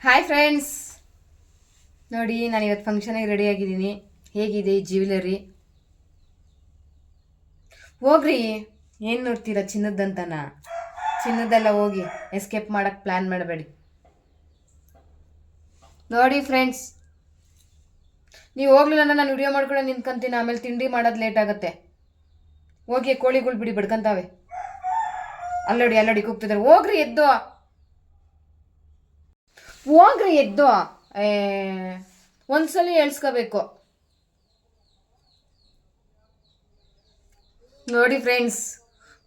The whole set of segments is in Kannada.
ಹಾಯ್ ಫ್ರೆಂಡ್ಸ್, ನೋಡಿ ನಾನು ಇವತ್ತು ಫಂಕ್ಷನಿಗೆ ರೆಡಿ ಆಗಿದ್ದೀನಿ. ಹೇಗಿದೆ ಈ ಜ್ಯುವೆಲರಿ? ಹೋಗ್ರಿ, ಏನು ನೋಡ್ತೀರಾ ಚಿನ್ನದಂತನ? ಚಿನ್ನದೆಲ್ಲ ಹೋಗಿ ಎಸ್ಕೇಪ್ ಮಾಡೋಕ್ಕೆ ಪ್ಲ್ಯಾನ್ ಮಾಡಬೇಡಿ. ನೋಡಿ ಫ್ರೆಂಡ್ಸ್, ನೀವು ಹೋಗ್ಲಿಲ್ಲ ನಾನು ವಿಡಿಯೋ ಮಾಡ್ಕೊಂಡು ನಿಂತ್ಕೊಂತೀನಿ. ಆಮೇಲೆ ತಿಂಡಿ ಮಾಡೋದು ಲೇಟ್ ಆಗುತ್ತೆ. ಹೋಗಿ ಕೋಳಿಗಳು ಬಿಡಿ ಬಡ್ಕೊಂತಾವೆ. ಅಲ್ಲೋಡಿ ಕೂಗ್ತಿದ್ದಾರೆ. ಹೋಗ್ರಿ ಎದ್ದು ಒಂದ್ಸಲ ಹೇಳ್ಸ್ಕೋಬೇಕು. ನೋಡಿ ಫ್ರೆಂಡ್ಸ್,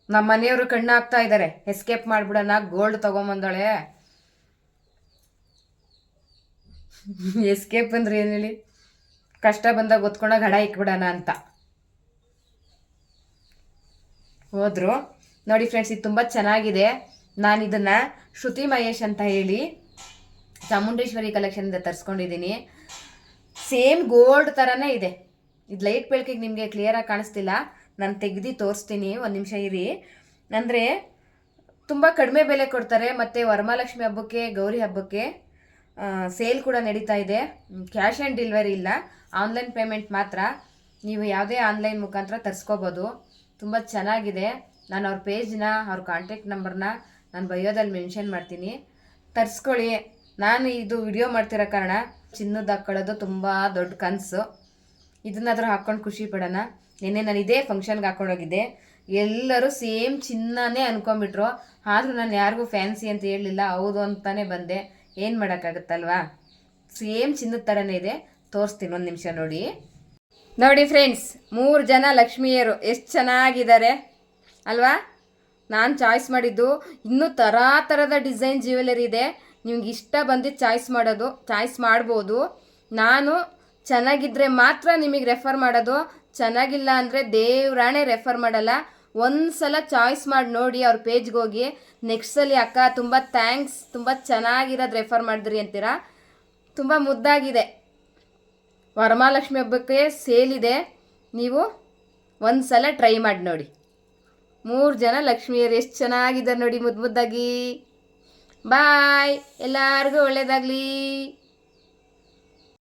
ನಮ್ಮ ಮನೆಯವರು ಕಣ್ಣು ಹಾಕ್ತಾ ಇದ್ದಾರೆ. ಎಸ್ಕೇಪ್ ಮಾಡ್ಬಿಡೋಣ, ಗೋಲ್ಡ್ ತಗೊಂಬಂದಳೆ. ಎಸ್ಕೇಪ್ ಅಂದ್ರೆ ಏನು ಹೇಳಿ? ಕಷ್ಟ ಬಂದಾಗ ಗೊತ್ಕೊಂಡಾಗ ಹಡ ಇಕ್ಬಿಡೋಣ ಅಂತ ಹೋದ್ರು. ನೋಡಿ ಫ್ರೆಂಡ್ಸ್, ಇದು ತುಂಬ ಚೆನ್ನಾಗಿದೆ. ನಾನು ಇದನ್ನು ಶ್ರುತಿ ಮಹೇಶ್ ಅಂತ ಹೇಳಿ ಚಾಮುಂಡೇಶ್ವರಿ ಕಲೆಕ್ಷನಿಂದ ತರಿಸ್ಕೊಂಡಿದ್ದೀನಿ. ಸೇಮ್ ಗೋಲ್ಡ್ ಥರನೇ ಇದೆ. ಇದು ಲೈಟ್ ಬೆಳಕಿಗೆ ನಿಮಗೆ ಕ್ಲಿಯರಾಗಿ ಕಾಣಿಸ್ತಿಲ್ಲ. ನಾನು ತೆಗ್ದು ತೋರಿಸ್ತೀನಿ, ಒಂದು ನಿಮಿಷ ಇರಿ. ಅಂದರೆ ತುಂಬ ಕಡಿಮೆ ಬೆಲೆ ಕೊಡ್ತಾರೆ. ಮತ್ತು ವರಮಹಾಲಕ್ಷ್ಮಿ ಹಬ್ಬಕ್ಕೆ, ಗೌರಿ ಹಬ್ಬಕ್ಕೆ ಸೇಲ್ ಕೂಡ ನಡೀತಾ ಇದೆ. ಕ್ಯಾಶ್ ಆ್ಯಂಡ್ ಡೆಲಿವರಿ ಇಲ್ಲ, ಆನ್ಲೈನ್ ಪೇಮೆಂಟ್ ಮಾತ್ರ. ನೀವು ಯಾವುದೇ ಆನ್ಲೈನ್ ಮುಖಾಂತರ ತರಿಸ್ಕೋಬೋದು. ತುಂಬ ಚೆನ್ನಾಗಿದೆ. ನಾನು ಅವ್ರ ಪೇಜ್ನ, ಅವ್ರ ಕಾಂಟ್ಯಾಕ್ಟ್ ನಂಬರ್ನ ನಾನು ಬಯೋದಲ್ಲಿ ಮೆನ್ಷನ್ ಮಾಡ್ತೀನಿ. ತರಿಸ್ಕೊಳ್ಳಿ. ನಾನು ಇದು ವಿಡಿಯೋ ಮಾಡ್ತಿರೋ ಕಾರಣ ಚಿನ್ನದ ಹಾಕ್ಕೊಳ್ಳೋದು ತುಂಬ ದೊಡ್ಡ ಕನಸು. ಇದನ್ನಾದರೂ ಹಾಕ್ಕೊಂಡು ಖುಷಿ ಪಡೋಣ. ನಿನ್ನೆ ನಾನು ಇದೇ ಫಂಕ್ಷನ್ಗೆ ಹಾಕ್ಕೊಂಡೋಗಿದ್ದೆ. ಎಲ್ಲರೂ ಸೇಮ್ ಚಿನ್ನನೇ ಅಂದ್ಕೊಂಬಿಟ್ರು. ಆದರೂ ನಾನು ಯಾರಿಗೂ ಫ್ಯಾನ್ಸಿ ಅಂತ ಹೇಳಲಿಲ್ಲ, ಹೌದು ಅಂತಾನೆ ಬಂದೆ. ಏನು ಮಾಡೋಕ್ಕಾಗುತ್ತಲ್ವಾ? ಸೇಮ್ ಚಿನ್ನದ ಥರನೇ ಇದೆ. ತೋರಿಸ್ತೀನಿ, ಒಂದು ನಿಮಿಷ ನೋಡಿ. ನೋಡಿ ಫ್ರೆಂಡ್ಸ್, 3 ಜನ ಲಕ್ಷ್ಮಿಯರು ಎಷ್ಟು ಚೆನ್ನಾಗಿದ್ದಾರೆ ಅಲ್ವಾ? ನಾನು ಚಾಯ್ಸ್ ಮಾಡಿದ್ದು ಇನ್ನೂ ಥರದ ಡಿಸೈನ್ ಜ್ಯುವೆಲರಿ ಇದೆ. ನಿಮ್ಗೆ ಇಷ್ಟ ಬಂದಿದ್ದು ಚಾಯ್ಸ್ ಮಾಡ್ಬೋದು. ನಾನು ಚೆನ್ನಾಗಿದ್ದರೆ ಮಾತ್ರ ನಿಮಗೆ ರೆಫರ್ ಮಾಡೋದು. ಚೆನ್ನಾಗಿಲ್ಲ ಅಂದರೆ ದೇವ್ರಾಣೆ ರೆಫರ್ ಮಾಡಲ್ಲ. ಒಂದು ಸಲ ಚಾಯ್ಸ್ ಮಾಡಿ ನೋಡಿ, ಅವ್ರ ಪೇಜ್ಗೆ ಹೋಗಿ. ನೆಕ್ಸ್ಟ್ ಸಲ ಅಕ್ಕ ತುಂಬ ಥ್ಯಾಂಕ್ಸ್, ತುಂಬ ಚೆನ್ನಾಗಿರೋದು ರೆಫರ್ ಮಾಡಿದ್ರಿ ಅಂತೀರಾ. ತುಂಬ ಮುದ್ದಾಗಿದೆ. ವರಮಹಾಲಕ್ಷ್ಮಿ ಹಬ್ಬಕ್ಕೆ ಸೇಲಿದೆ. ನೀವು ಒಂದು ಸಲ ಟ್ರೈ ಮಾಡಿ ನೋಡಿ. 3 ಜನ ಲಕ್ಷ್ಮಿಯರು ಎಷ್ಟು ಚೆನ್ನಾಗಿದ್ದಾರೆ ನೋಡಿ, ಮುದ್ದಾಗಿ. ಬಾಯ್, ಎಲ್ಲರಿಗೂ ಒಳ್ಳೆಯದಾಗಲಿ.